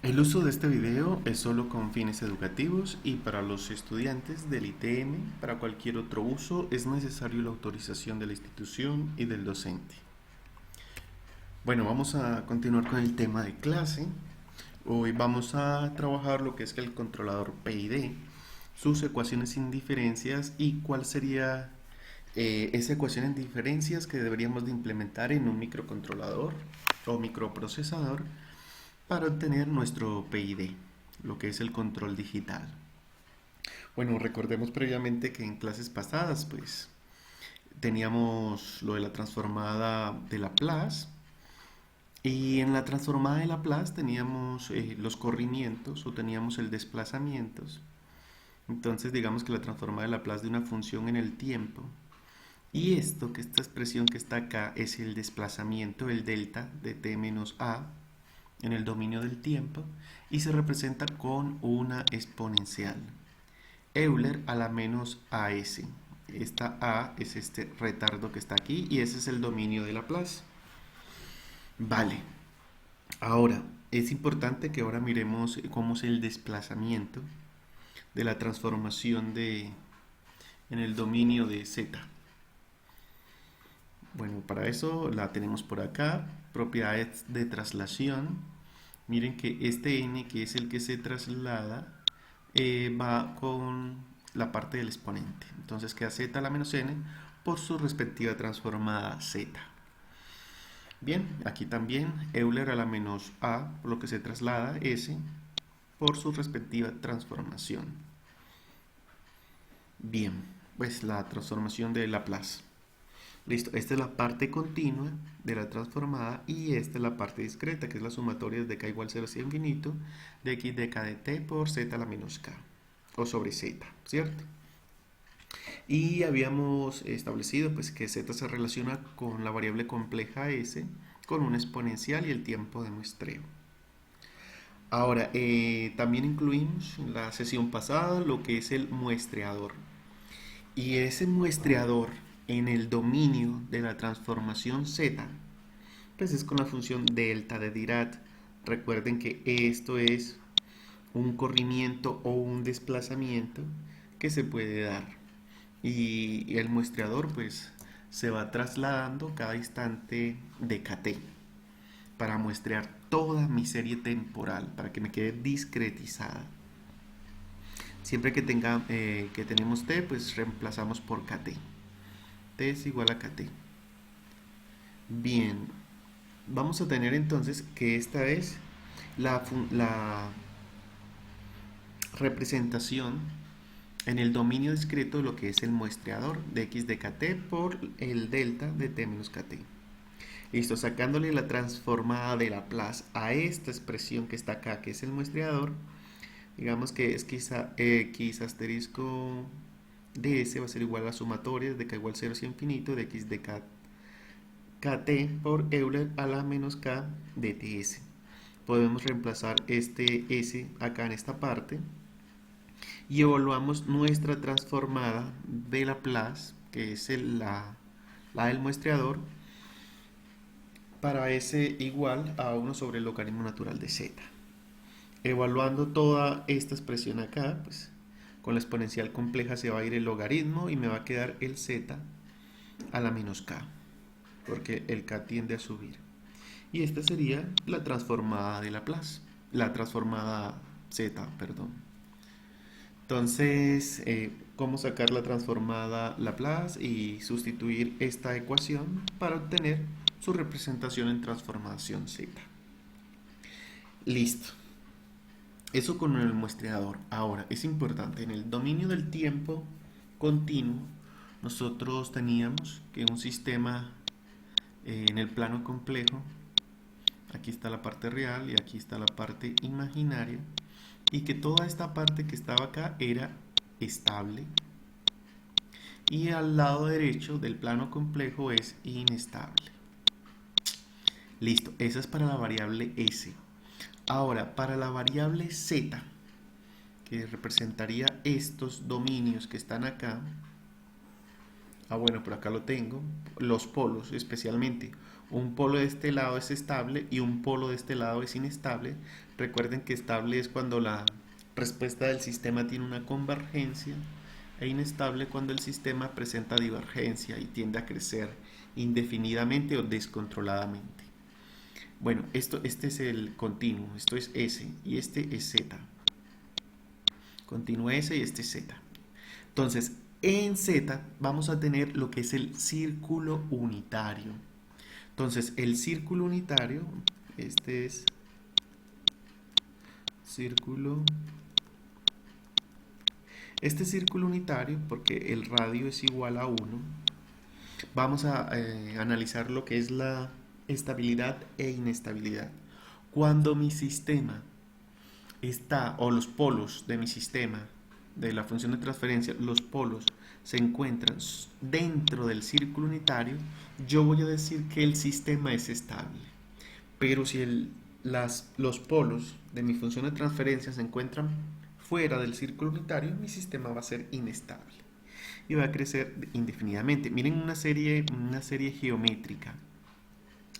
El uso de este video es solo con fines educativos y para los estudiantes del ITM. Para cualquier otro uso es necesario la autorización de la institución y del docente. Bueno, vamos a continuar con el tema de clase. Hoy vamos a trabajar lo que es el controlador PID, sus ecuaciones sin diferencias y cuál sería esa ecuación en diferencias que deberíamos de implementar en un microcontrolador o microprocesador para obtener nuestro PID, lo que es el control digital. Bueno, recordemos previamente que en clases pasadas pues teníamos lo de la transformada de Laplace y en la transformada de Laplace teníamos los corrimientos o teníamos el desplazamientos. Entonces digamos que la transformada de Laplace de una función en el tiempo y esto, que esta expresión que está acá es el desplazamiento, el delta de t menos a en el dominio del tiempo y se representa con una exponencial. Euler a la menos AS. Esta A es este retardo que está aquí y ese es el dominio de Laplace. Vale, ahora es importante que ahora miremos cómo es el desplazamiento de la transformación en el dominio de Z. Bueno, para eso la tenemos por acá, propiedades de traslación. Miren que este n, que es el que se traslada, va con la parte del exponente. Entonces queda z a la menos n por su respectiva transformada z. Bien, aquí también Euler a la menos a, por lo que se traslada s por su respectiva transformación. Bien, pues la transformación de Laplace. Listo, esta es la parte continua de la transformada y esta es la parte discreta, que es la sumatoria de k igual 0 hacia infinito de x de k de t por z a la menos k, o sobre z, ¿cierto? Y habíamos establecido pues que z se relaciona con la variable compleja s, con una exponencial y el tiempo de muestreo. Ahora, también incluimos en la sesión pasada lo que es el muestreador. Y ese muestreador en el dominio de la transformación z, pues es con la función delta de Dirac. Recuerden que esto es un corrimiento o un desplazamiento que se puede dar. Y el muestreador pues se va trasladando cada instante de kt para muestrear toda mi serie temporal, para que me quede discretizada. Siempre que tenemos t, pues reemplazamos por kt. T es igual a kt. Bien, vamos a tener entonces que esta es la representación en el dominio discreto de lo que es el muestreador de x de kt por el delta de t menos kt. Listo, sacándole la transformada de Laplace a esta expresión que está acá, que es el muestreador, digamos que es x asterisco de s va a ser igual a la sumatoria de k igual 0 hacia infinito de x de kt por Euler a la menos k de ts. Podemos reemplazar este s acá en esta parte y evaluamos nuestra transformada de Laplace, que es la del muestreador, para s igual a 1 sobre el logaritmo natural de z. Evaluando toda esta expresión acá, pues con la exponencial compleja se va a ir el logaritmo y me va a quedar el z a la menos k, porque el k tiende a subir. Y esta sería la transformada de Laplace, la transformada z, perdón. Entonces, ¿cómo sacar la transformada Laplace y sustituir esta ecuación para obtener su representación en transformación z? Listo. Eso con el muestreador. Ahora, es importante, en el dominio del tiempo continuo, nosotros teníamos que un sistema en el plano complejo, aquí está la parte real y aquí está la parte imaginaria, y que toda esta parte que estaba acá era estable y al lado derecho del plano complejo es inestable. Listo, esa es para la variable s. Ahora, para la variable z, que representaría estos dominios que están acá, Ah, bueno, por acá lo tengo. Los polos, especialmente. Un polo de este lado es estable y un polo de este lado es inestable. Recuerden que estable es cuando la respuesta del sistema tiene una convergencia e inestable cuando el sistema presenta divergencia y tiende a crecer indefinidamente o descontroladamente. Bueno, este es el continuo, esto es S y este es Z. Continuo S y este es Z. Entonces, en Z vamos a tener lo que es el círculo unitario. Entonces, el círculo unitario, este es círculo. Este círculo unitario, porque el radio es igual a 1, vamos a analizar lo que es la estabilidad e inestabilidad. Cuando mi sistema está, o los polos de mi sistema, de la función de transferencia, los polos se encuentran dentro del círculo unitario, yo voy a decir que el sistema es estable. Pero si los polos de mi función de transferencia se encuentran fuera del círculo unitario, mi sistema va a ser inestable y va a crecer indefinidamente. Miren una serie geométrica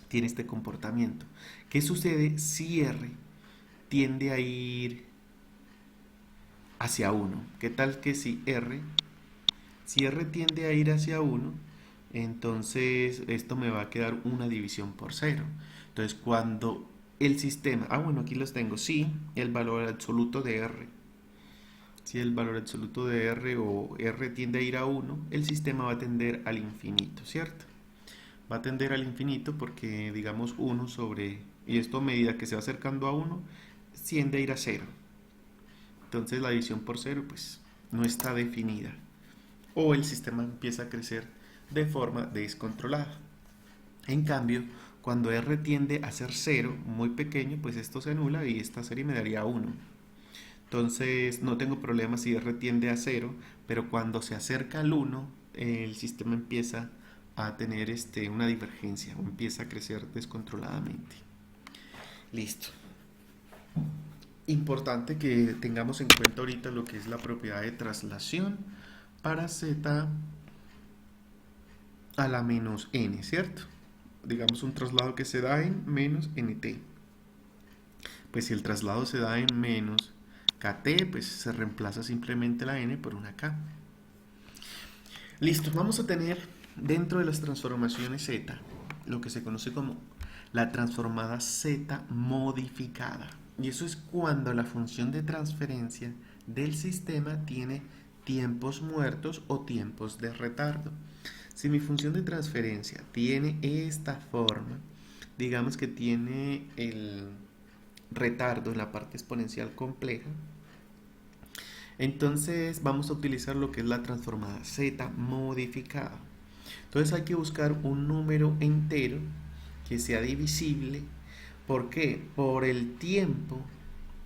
tiene este comportamiento. ¿Qué sucede si R tiende a ir hacia 1? ¿Qué tal que si R tiende a ir hacia 1, entonces esto me va a quedar una división por 0? Entonces cuando el sistema, bueno, aquí los tengo, si el valor absoluto de R, si el valor absoluto de R o R tiende a ir a 1, el sistema va a tender al infinito, ¿cierto? Va a tender al infinito porque digamos 1 sobre, y esto a medida que se va acercando a 1, tiende a ir a 0. Entonces la división por 0 pues no está definida. O el sistema empieza a crecer de forma descontrolada. En cambio, cuando R tiende a ser 0, muy pequeño, pues esto se anula y esta serie me daría 1. Entonces no tengo problema si R tiende a 0, pero cuando se acerca al 1, el sistema empieza a tener una divergencia o empieza a crecer descontroladamente. Listo. Importante que tengamos en cuenta ahorita lo que es la propiedad de traslación para z a la menos n, ¿cierto? Digamos un traslado que se da en menos nt. Pues si el traslado se da en menos kt, pues se reemplaza simplemente la n por una k. Listo, vamos a tener dentro de las transformaciones z lo que se conoce como la transformada z modificada. Y eso es cuando la función de transferencia del sistema tiene tiempos muertos o tiempos de retardo. Si mi función de transferencia tiene esta forma, digamos que tiene el retardo en la parte exponencial compleja, entonces vamos a utilizar lo que es la transformada z modificada. Entonces hay que buscar un número entero que sea divisible. ¿Por qué? Por el tiempo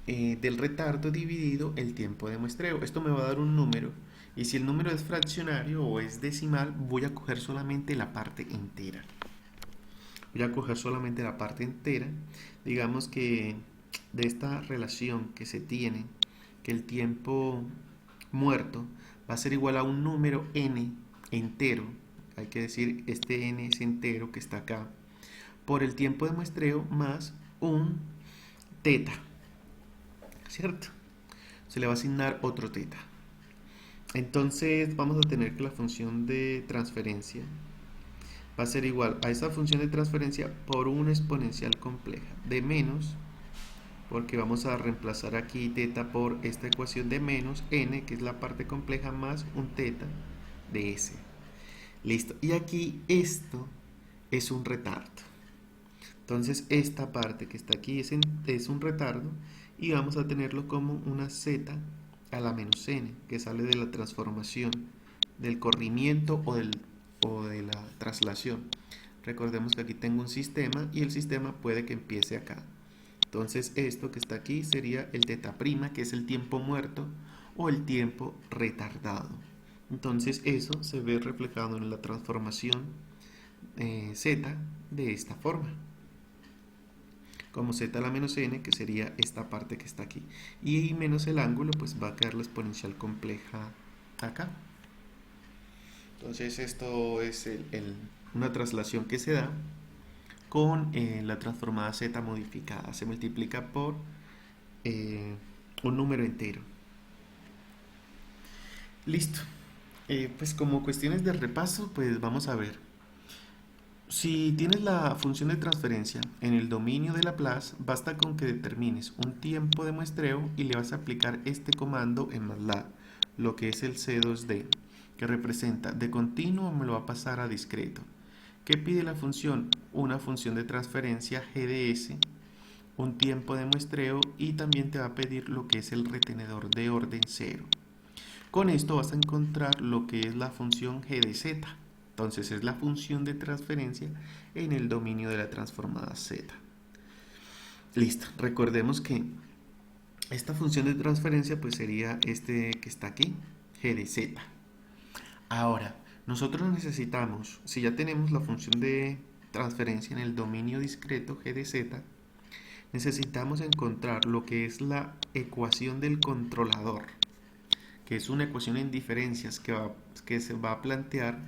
del retardo dividido el tiempo de muestreo. Esto me va a dar un número, y si el número es fraccionario o es decimal, voy a coger solamente la parte entera. Voy a coger solamente la parte entera. Digamos que de esta relación que se tiene, que el tiempo muerto va a ser igual a un número n entero, hay que decir este n es entero que está acá, por el tiempo de muestreo más un teta, ¿cierto? Se le va a asignar otro teta. Entonces vamos a tener que la función de transferencia va a ser igual a esa función de transferencia por una exponencial compleja de menos, porque vamos a reemplazar aquí teta por esta ecuación de menos n, que es la parte compleja, más un teta de s. Listo. Y aquí esto es un retardo. Entonces esta parte que está aquí es un retardo, y vamos a tenerlo como una z a la menos n, que sale de la transformación del corrimiento o de la traslación. Recordemos que aquí tengo un sistema y el sistema puede que empiece acá. Entonces esto que está aquí sería el teta prima, que es el tiempo muerto o el tiempo retardado. Entonces eso se ve reflejado en la transformación z de esta forma, como z a la menos n, que sería esta parte que está aquí, y menos el ángulo, pues va a quedar la exponencial compleja acá. Entonces esto es una traslación que se da con la transformada z modificada. Se multiplica por eh, un número entero. Listo. Pues como cuestiones de repaso, pues vamos a ver. Si tienes la función de transferencia en el dominio de Laplace, basta con que determines un tiempo de muestreo y le vas a aplicar este comando en MATLAB, lo que es el C2D, que representa de continuo me lo va a pasar a discreto. ¿Qué pide la función? Una función de transferencia GDS, un tiempo de muestreo y también te va a pedir lo que es el retenedor de orden 0. Con esto vas a encontrar lo que es la función GDZ. Entonces es la función de transferencia en el dominio de la transformada Z. Listo. Recordemos que esta función de transferencia pues sería este que está aquí, GDZ. Ahora, nosotros necesitamos, si ya tenemos la función de transferencia en el dominio discreto GDZ, necesitamos encontrar lo que es la ecuación del controlador, que es una ecuación en diferencias que se va a plantear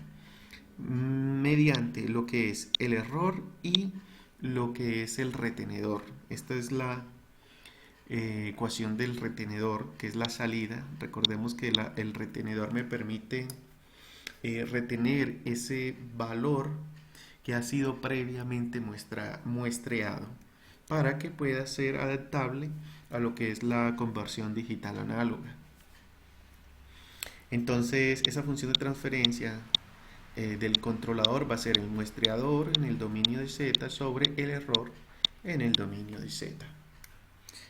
mediante lo que es el error y lo que es el retenedor. Esta es la ecuación del retenedor, que es la salida. Recordemos que el retenedor me permite retener ese valor que ha sido previamente muestreado para que pueda ser adaptable a lo que es la conversión digital análoga. Entonces esa función de transferencia del controlador va a ser el muestreador en el dominio de Z sobre el error en el dominio de Z.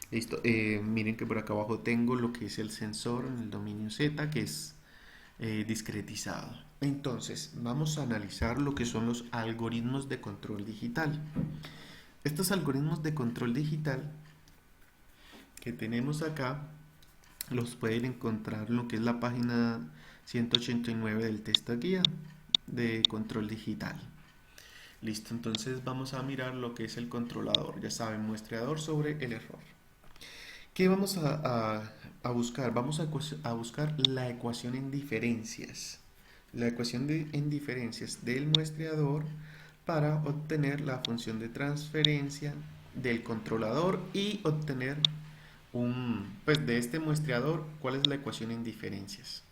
Listo. Miren que por acá abajo tengo lo que es el sensor en el dominio Z, que es discretizado. Entonces vamos a analizar lo que son los algoritmos de control digital. Estos algoritmos de control digital que tenemos acá los pueden encontrar en lo que es la página 189 del texto guía de control digital. Listo, entonces vamos a mirar lo que es el controlador. Ya saben, muestreador sobre el error. ¿Qué vamos a buscar? Vamos a buscar la ecuación en diferencias. La ecuación en diferencias del muestreador para obtener la función de transferencia del controlador y obtener pues de este muestreador cuál es la ecuación en diferencias.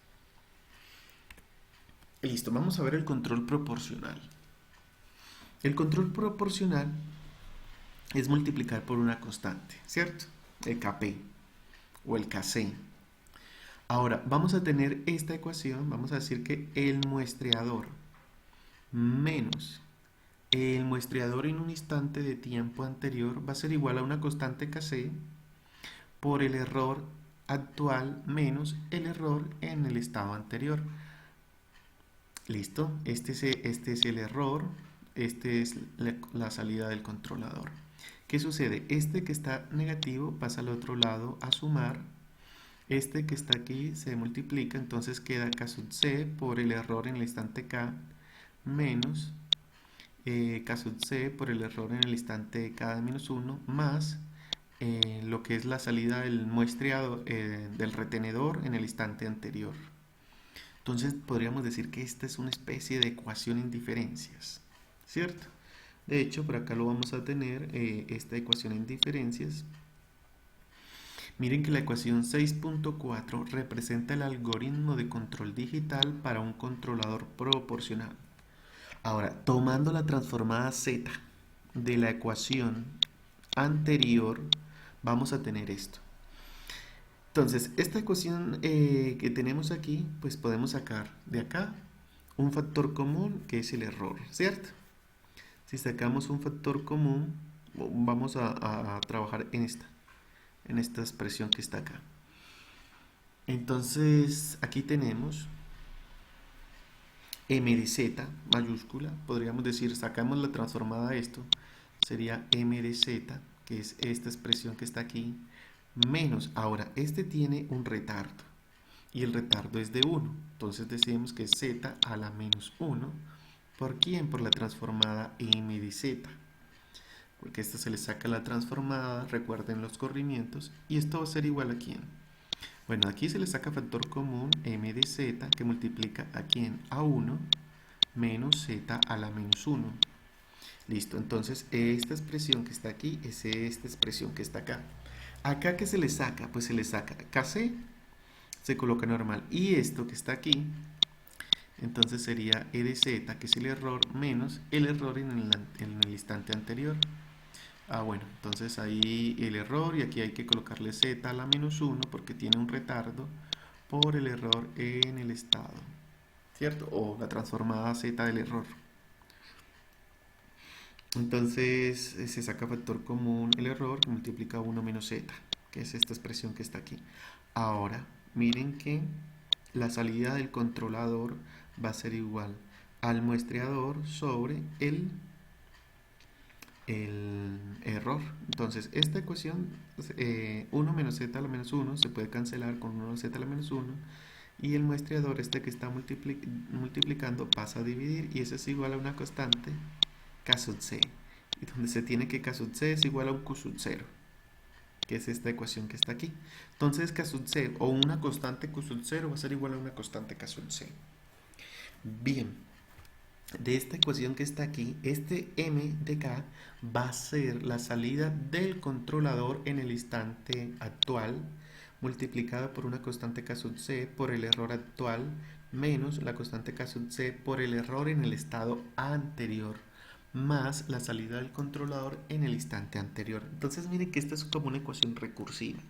Listo, vamos a ver el control proporcional. El control proporcional es multiplicar por una constante, ¿cierto? El Kp o el Kc. Ahora, vamos a tener esta ecuación, vamos a decir que el muestreador menos el muestreador en un instante de tiempo anterior va a ser igual a una constante Kc por el error actual menos el error en el estado anterior. Listo, este es el error, este es la salida del controlador. ¿Qué sucede? Este que está negativo pasa al otro lado a sumar, este que está aquí se multiplica, entonces queda K sub C por el error en el instante K menos K sub C por el error en el instante K de menos 1 más lo que es la salida del muestreado del retenedor en el instante anterior. Entonces podríamos decir que esta es una especie de ecuación en diferencias, ¿cierto? De hecho, por acá lo vamos a tener, esta ecuación en diferencias. Miren que la ecuación 6.4 representa el algoritmo de control digital para un controlador proporcional. Ahora, tomando la transformada Z de la ecuación anterior, vamos a tener esto. Entonces, esta ecuación que tenemos aquí, pues podemos sacar de acá un factor común que es el error, ¿cierto? Si sacamos un factor común, vamos a trabajar en esta expresión que está acá. Entonces, aquí tenemos m de z mayúscula, podríamos decir, sacamos la transformada de esto, sería m de z, que es esta expresión que está aquí, menos, ahora este tiene un retardo y el retardo es de 1, entonces decimos que es z a la menos 1, ¿por quién? Por la transformada m de z, porque esta se le saca la transformada, recuerden los corrimientos, y esto va a ser igual a quién, Bueno, aquí se le saca factor común m de z que multiplica aquí en a1 menos z a la menos 1. Listo, entonces esta expresión que está aquí es esta expresión que está acá. Acá, ¿qué se le saca? Pues se le saca kc, se coloca normal. Y esto que está aquí, entonces sería e de z, que es el error, menos el error en el instante anterior. Bueno, entonces ahí el error, y aquí hay que colocarle z a la menos 1 porque tiene un retardo por el error en el estado, ¿cierto? O la transformada z del error. Entonces se saca factor común el error que multiplica 1 menos z, que es esta expresión que está aquí. Ahora, miren que la salida del controlador va a ser igual al muestreador sobre el error. Entonces, esta ecuación 1 menos z a la menos 1 se puede cancelar con 1 z a la menos 1 y el muestreador este que está multiplicando pasa a dividir y eso es igual a una constante k sub c, y donde se tiene que k sub c es igual a un q sub 0, que es esta ecuación que está aquí. Entonces k sub c o una constante q sub 0 va a ser igual a una constante k sub c. Bien, de esta ecuación que está aquí, este m de k va a ser la salida del controlador en el instante actual multiplicada por una constante k sub c por el error actual menos la constante k sub c por el error en el estado anterior más la salida del controlador en el instante anterior. Entonces miren que esta es como una ecuación recursiva.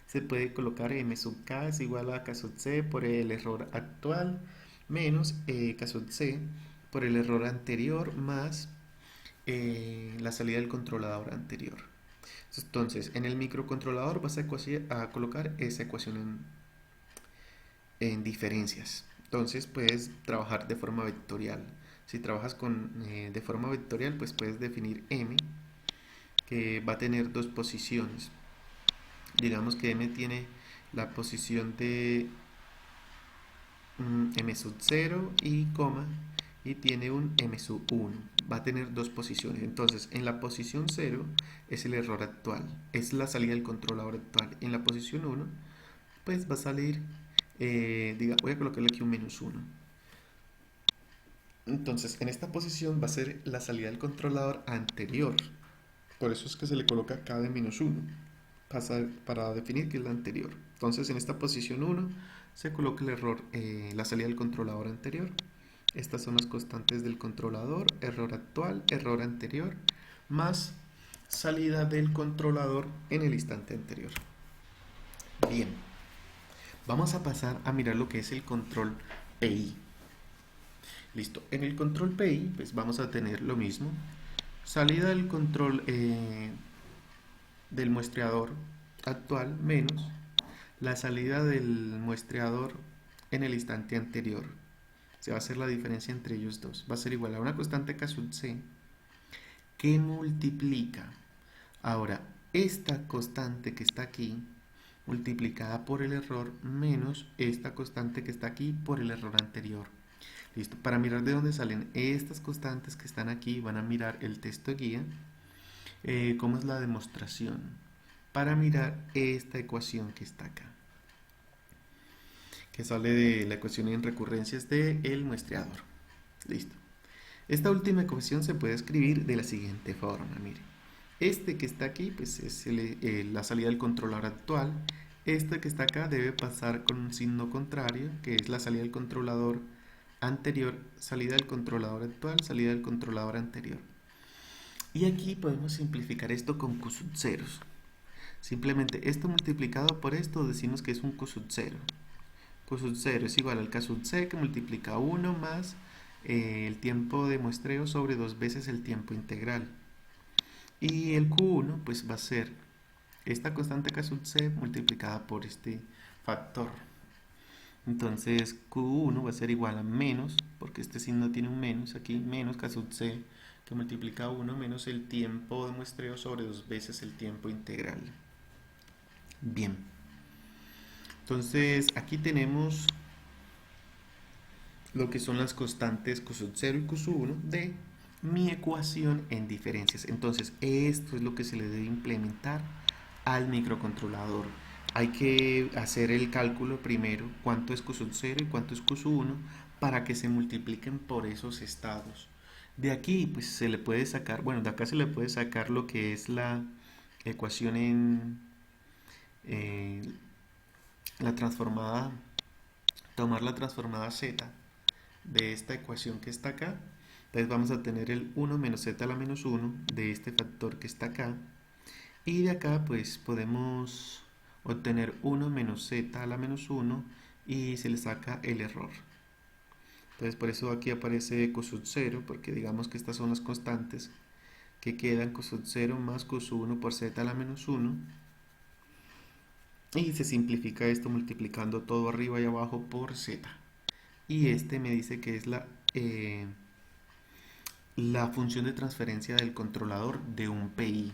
Se puede colocar m sub k es igual a k sub c por el error actual menos k sub c por el error anterior más la salida del controlador anterior. Entonces, en el microcontrolador vas a colocar esa ecuación en diferencias. Entonces, puedes trabajar de forma vectorial. Si trabajas de forma vectorial, pues puedes definir m, que va a tener dos posiciones. Digamos que m tiene la posición de m sub 0 y coma, y tiene un m sub 1. Va a tener dos posiciones. Entonces, en la posición 0 es el error actual, es la salida del controlador actual. En la posición 1, pues va a salir, voy a colocarle aquí un menos 1. Entonces, en esta posición va a ser la salida del controlador anterior. Por eso es que se le coloca acá de menos 1, para definir que es la anterior. Entonces, en esta posición 1 se coloca el error, la salida del controlador anterior. Estas son las constantes del controlador, error actual, error anterior, más salida del controlador en el instante anterior. Bien, vamos a pasar a mirar lo que es el control PI. Listo, en el control PI pues vamos a tener lo mismo. Salida del control del muestreador actual menos la salida del muestreador en el instante anterior. Se va a hacer la diferencia entre ellos dos. Va a ser igual a una constante k sub c que multiplica. Ahora, esta constante que está aquí multiplicada por el error menos esta constante que está aquí por el error anterior. Listo. Para mirar de dónde salen estas constantes que están aquí, van a mirar el texto de guía, cómo es la demostración, para mirar esta ecuación que está acá, que sale de la ecuación en recurrencias del muestreador. Listo. Esta última ecuación se puede escribir de la siguiente forma, mire. Este que está aquí, pues es la salida del controlador actual. Este que está acá debe pasar con un signo contrario, que es la salida del controlador anterior, salida del controlador actual, salida del controlador anterior. Y aquí podemos simplificar esto con q sub ceros. Simplemente esto multiplicado por esto decimos que es un q sub 0. Q sub 0 es igual al k sub c que multiplica 1 más el tiempo de muestreo sobre 2 veces el tiempo integral. Y el Q1 pues va a ser esta constante k sub c multiplicada por este factor. Entonces Q1 va a ser igual a menos, porque este signo tiene un menos aquí, menos k sub c que multiplica 1 menos el tiempo de muestreo sobre 2 veces el tiempo integral. Bien. Entonces aquí tenemos lo que son las constantes q sub 0 y q sub 1 de mi ecuación en diferencias. Entonces esto es lo que se le debe implementar al microcontrolador. hay que hacer el cálculo primero, cuánto es Q sub 0 y cuánto es Q sub 1, para que se multipliquen por esos estados. De aquí, pues se le puede sacar, bueno, de acá se le puede sacar lo que es la ecuación en eh, la transformada, tomar la transformada z de esta ecuación que está acá. Entonces vamos a tener el 1 menos z a la menos 1 de este factor que está acá. Y de acá pues podemos obtener 1 menos z a la menos 1 y se le saca el error. Entonces por eso aquí aparece q sub 0, porque digamos que estas son las constantes que quedan: q sub 0 más q sub 1 por z a la menos 1. Y se simplifica esto multiplicando todo arriba y abajo por z. Y este me dice que es la función de transferencia del controlador de un PI.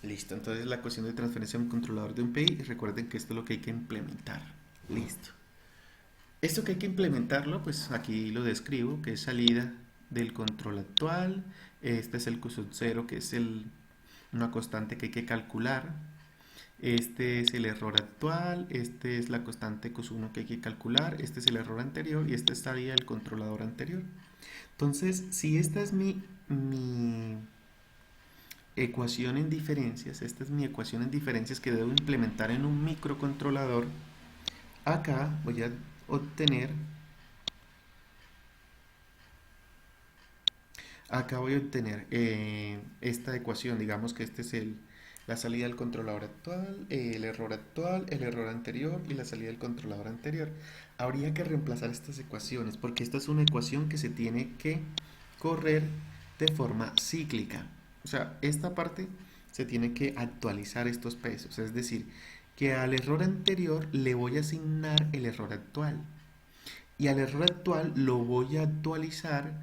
Listo, entonces la ecuación de transferencia de un controlador de un PI, recuerden que esto es lo que hay que implementar. Listo. Esto que hay que implementarlo, pues aquí lo describo, que es salida del control actual. Este es el Q sub 0, que es una constante que hay que calcular. Este es el error actual, este es la constante Q sub 1 que hay que calcular, este es el error anterior y esta es salida del controlador anterior. Entonces, si esta es mi ecuación en diferencias, esta es mi ecuación en diferencias que debo implementar en un microcontrolador, acá voy a obtener esta ecuación. Digamos que este es la salida del controlador actual, el error anterior y la salida del controlador anterior. Habría que reemplazar estas ecuaciones porque esta es una ecuación que se tiene que correr de forma cíclica. O sea, esta parte se tiene que actualizar estos pesos, es decir, que al error anterior le voy a asignar el error actual y al error actual lo voy a actualizar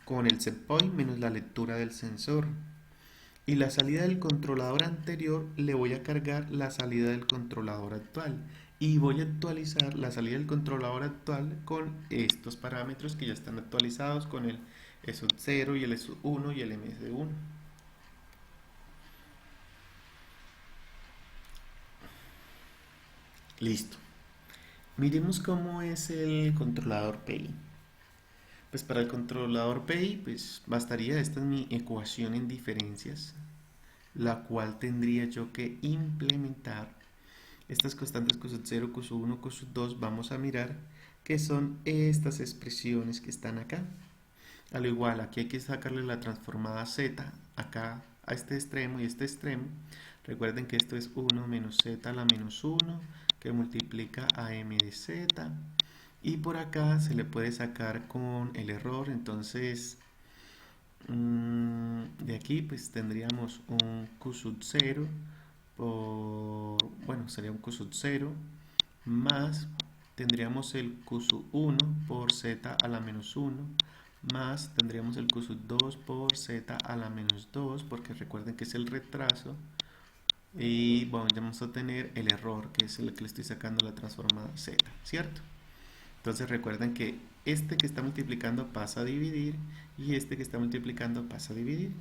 con el set point menos la lectura del sensor. Y la salida del controlador anterior le voy a cargar la salida del controlador actual. Y voy a actualizar la salida del controlador actual con estos parámetros que ya están actualizados, con el E sub 0 y el E sub 1 y el MS1. Listo. Miremos cómo es el controlador PI. Pues para el controlador PI, pues bastaría, esta es mi ecuación en diferencias, la cual tendría yo que implementar estas constantes Q sub 0, Q sub 1, Q sub 2. Vamos a mirar que son estas expresiones que están acá. Al igual, aquí hay que sacarle la transformada z acá a este extremo y este extremo. Recuerden que esto es 1 menos z a la menos 1, que multiplica a m de z. Y por acá se le puede sacar con el error. Entonces, de aquí pues tendríamos un Q sub 0 bueno, sería un Q sub 0 más, tendríamos el Q sub 1 por z a la menos 1 más, tendríamos el Q sub 2 por z a la menos 2, porque recuerden que es el retraso. Y bueno, ya vamos a tener el error, que es el que le estoy sacando la transformada z, ¿cierto? Entonces recuerden que este que está multiplicando pasa a dividir y este que está multiplicando pasa a dividir.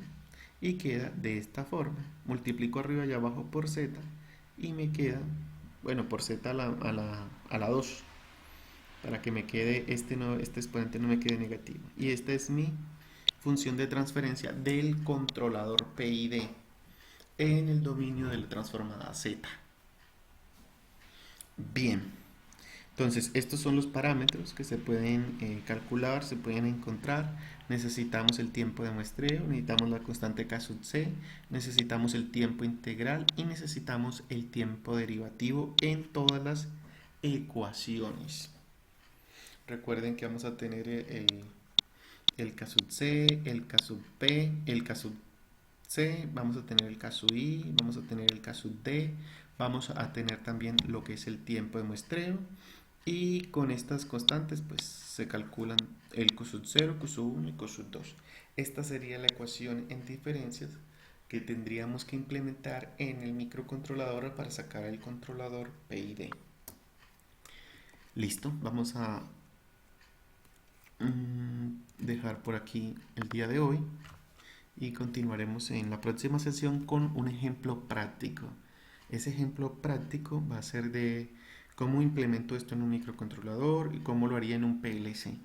Y queda de esta forma. Multiplico arriba y abajo por z y me queda, bueno, por z a la 2, para que me quede este exponente no me quede negativo. Y esta es mi función de transferencia del controlador PID en el dominio de la transformada z. Bien, entonces estos son los parámetros que se pueden calcular, se pueden encontrar. Necesitamos el tiempo de muestreo, necesitamos la constante K sub c, necesitamos el tiempo integral y necesitamos el tiempo derivativo en todas las ecuaciones. Recuerden que vamos a tener el K sub c, el K sub p, el K sub c, vamos a tener el K sub i, vamos a tener el K sub d, vamos a tener también lo que es el tiempo de muestreo. Y con estas constantes pues se calculan el Q sub 0, Q sub 1 y Q sub 2. Esta sería la ecuación en diferencias que tendríamos que implementar en el microcontrolador para sacar el controlador PID. Listo, vamos a dejar por aquí el día de hoy y continuaremos en la próxima sesión con un ejemplo práctico Ese ejemplo práctico va a ser de cómo implemento esto en un microcontrolador y cómo lo haría en un PLC.